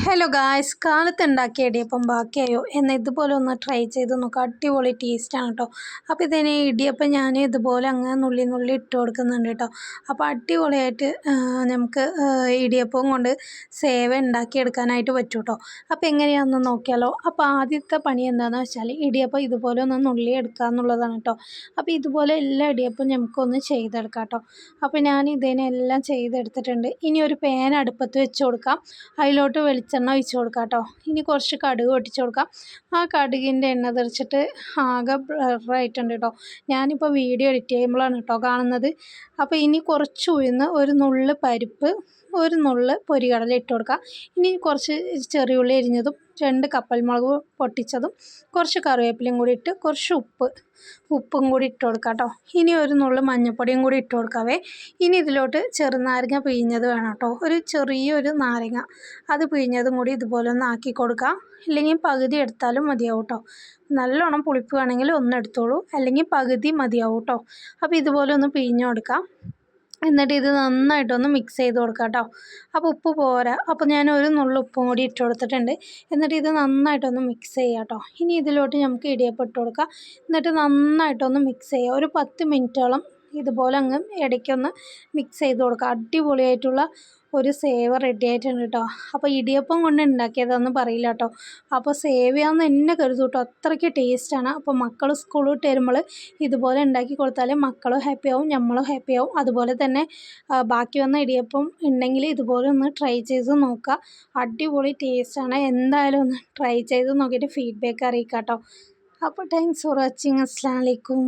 Hello guys, കാലത്ത് ഉണ്ടാക്കിയ ഇടിയപ്പം ബാക്കിയായോ എന്ന് ഇതുപോലെ ഒന്ന് ട്രൈ ചെയ്ത് നോക്കുക. അടിപൊളി ടേസ്റ്റാണ് കേട്ടോ. അപ്പോൾ ഇതിന് ഇടിയപ്പം ഞാൻ ഇതുപോലെ അങ്ങ് നുള്ളി നുള്ളി ഇട്ട് കൊടുക്കുന്നുണ്ട് കേട്ടോ. അപ്പോൾ അടിപൊളിയായിട്ട് നമുക്ക് ഇടിയപ്പം കൊണ്ട് സേവ ഉണ്ടാക്കിയെടുക്കാനായിട്ട് പറ്റും കേട്ടോ. അപ്പോൾ എങ്ങനെയാണെന്ന് നോക്കിയാലോ. അപ്പോൾ ആദ്യത്തെ പണി എന്താണെന്ന് വെച്ചാൽ ഇടിയപ്പം ഇതുപോലെ ഒന്ന് നുള്ളി എടുക്കുക എന്നുള്ളതാണ് കേട്ടോ. അപ്പോൾ ഇതുപോലെ എല്ലാ ഇടിയപ്പം നമുക്കൊന്ന് ചെയ്തെടുക്കാം കേട്ടോ. അപ്പോൾ ഞാൻ ഇതിനെല്ലാം ചെയ്തെടുത്തിട്ടുണ്ട്. ഇനി ഒരു പാൻ അടുപ്പത്ത് വെച്ച് കൊടുക്കാം. അതിലോട്ട് വെളിച്ചെണ്ണ ഒഴിച്ച് കൊടുക്കാം കേട്ടോ. ഇനി കുറച്ച് കടുക് പൊട്ടിച്ച് കൊടുക്കാം. ആ കടുകിൻ്റെ എണ്ണ തെറിച്ചിട്ട് ആകെ ബ്ലറായിട്ടുണ്ട് കേട്ടോ. ഞാനിപ്പോൾ വീഡിയോ എഡിറ്റ് ചെയ്യുമ്പോഴാണ് കേട്ടോ കാണുന്നത്. അപ്പോൾ ഇനി കുറച്ച് ഉഴുന്ന്, ഒരു നുള്ള് പരിപ്പ്, ഒരു നുള്ള് പൊരികടല ഇട്ട് കൊടുക്കുക. ഇനി കുറച്ച് ചെറിയുള്ളി അരിഞ്ഞതും, 2 കപ്പൽമുളക് പൊട്ടിച്ചതും, കുറച്ച് കറിവേപ്പിലയും കൂടി ഇട്ട് കുറച്ച് ഉപ്പും കൂടി ഇട്ട് കൊടുക്കാം കേട്ടോ. ഇനി ഒരു നുള്ള് മഞ്ഞൾപ്പൊടിയും കൂടി ഇട്ട് കൊടുക്കാവേ. ഇനി ഇതിലോട്ട് ചെറുനാരങ്ങ പിഴിഞ്ഞത് വേണം കേട്ടോ. ഒരു ചെറിയൊരു നാരങ്ങ അത് പിഴിഞ്ഞതും കൂടി ഇതുപോലെ ഒന്ന് ആക്കി കൊടുക്കാം. ഇല്ലെങ്കിൽ പകുതി എടുത്താലും മതിയാവും കേട്ടോ. നല്ലോണം പുളിപ്പ് വേണമെങ്കിൽ ഒന്ന് എടുത്തോളൂ, അല്ലെങ്കിൽ പകുതി മതിയാവും കേട്ടോ. അപ്പോൾ ഇതുപോലെ ഒന്ന് പിഴിഞ്ഞ് കൊടുക്കാം. എന്നിട്ട് ഇത് നന്നായിട്ടൊന്ന് മിക്സ് ചെയ്ത് കൊടുക്കാം കേട്ടോ. അപ്പോൾ ഉപ്പ് പോരാ, അപ്പോൾ ഞാൻ ഒരു നുള്ളു ഉപ്പും കൂടി ഇട്ട് കൊടുത്തിട്ടുണ്ട്. എന്നിട്ട് ഇത് നന്നായിട്ടൊന്ന് മിക്സ് ചെയ്യാം കേട്ടോ. ഇനി ഇതിലോട്ട് നമുക്ക് ഇടിയപ്പം ഇട്ട് കൊടുക്കാം. എന്നിട്ട് നന്നായിട്ടൊന്ന് മിക്സ് ചെയ്യുക. ഒരു 10 മിനിറ്റോളം ഇതുപോലെ അങ്ങ് ഇടയ്ക്കൊന്ന് മിക്സ് ചെയ്ത് കൊടുക്കുക. അടിപൊളിയായിട്ടുള്ള ഒരു സേവ റെഡി ആയിട്ടുണ്ട് കേട്ടോ. അപ്പോൾ ഇടിയപ്പം കൊണ്ട് ഉണ്ടാക്കിയതാണെന്ന് പറയില്ല കേട്ടോ. അപ്പോൾ സേവയാന്ന് എന്നെ കരുതും കേട്ടോ. അത്രയ്ക്ക് ടേസ്റ്റാണ്. അപ്പോൾ മക്കൾ സ്കൂൾ വിട്ട് വരുമ്പോൾ ഇതുപോലെ ഉണ്ടാക്കി കൊടുത്താൽ മക്കളും ഹാപ്പിയാവും, നമ്മളും ഹാപ്പിയാവും. അതുപോലെ തന്നെ ബാക്കി വന്ന ഇടിയപ്പം ഉണ്ടെങ്കിൽ ഇതുപോലെ ഒന്ന് ട്രൈ ചെയ്ത് നോക്കുക. അടിപൊളി ടേസ്റ്റാണ്. എന്തായാലും ഒന്ന് ട്രൈ ചെയ്ത് നോക്കിയിട്ട് ഫീഡ്ബാക്ക് അറിയിക്കാം കേട്ടോ. അപ്പോൾ താങ്ക്സ് ഫോർ വാച്ചിങ്. അസ്സലാമു അലൈക്കും.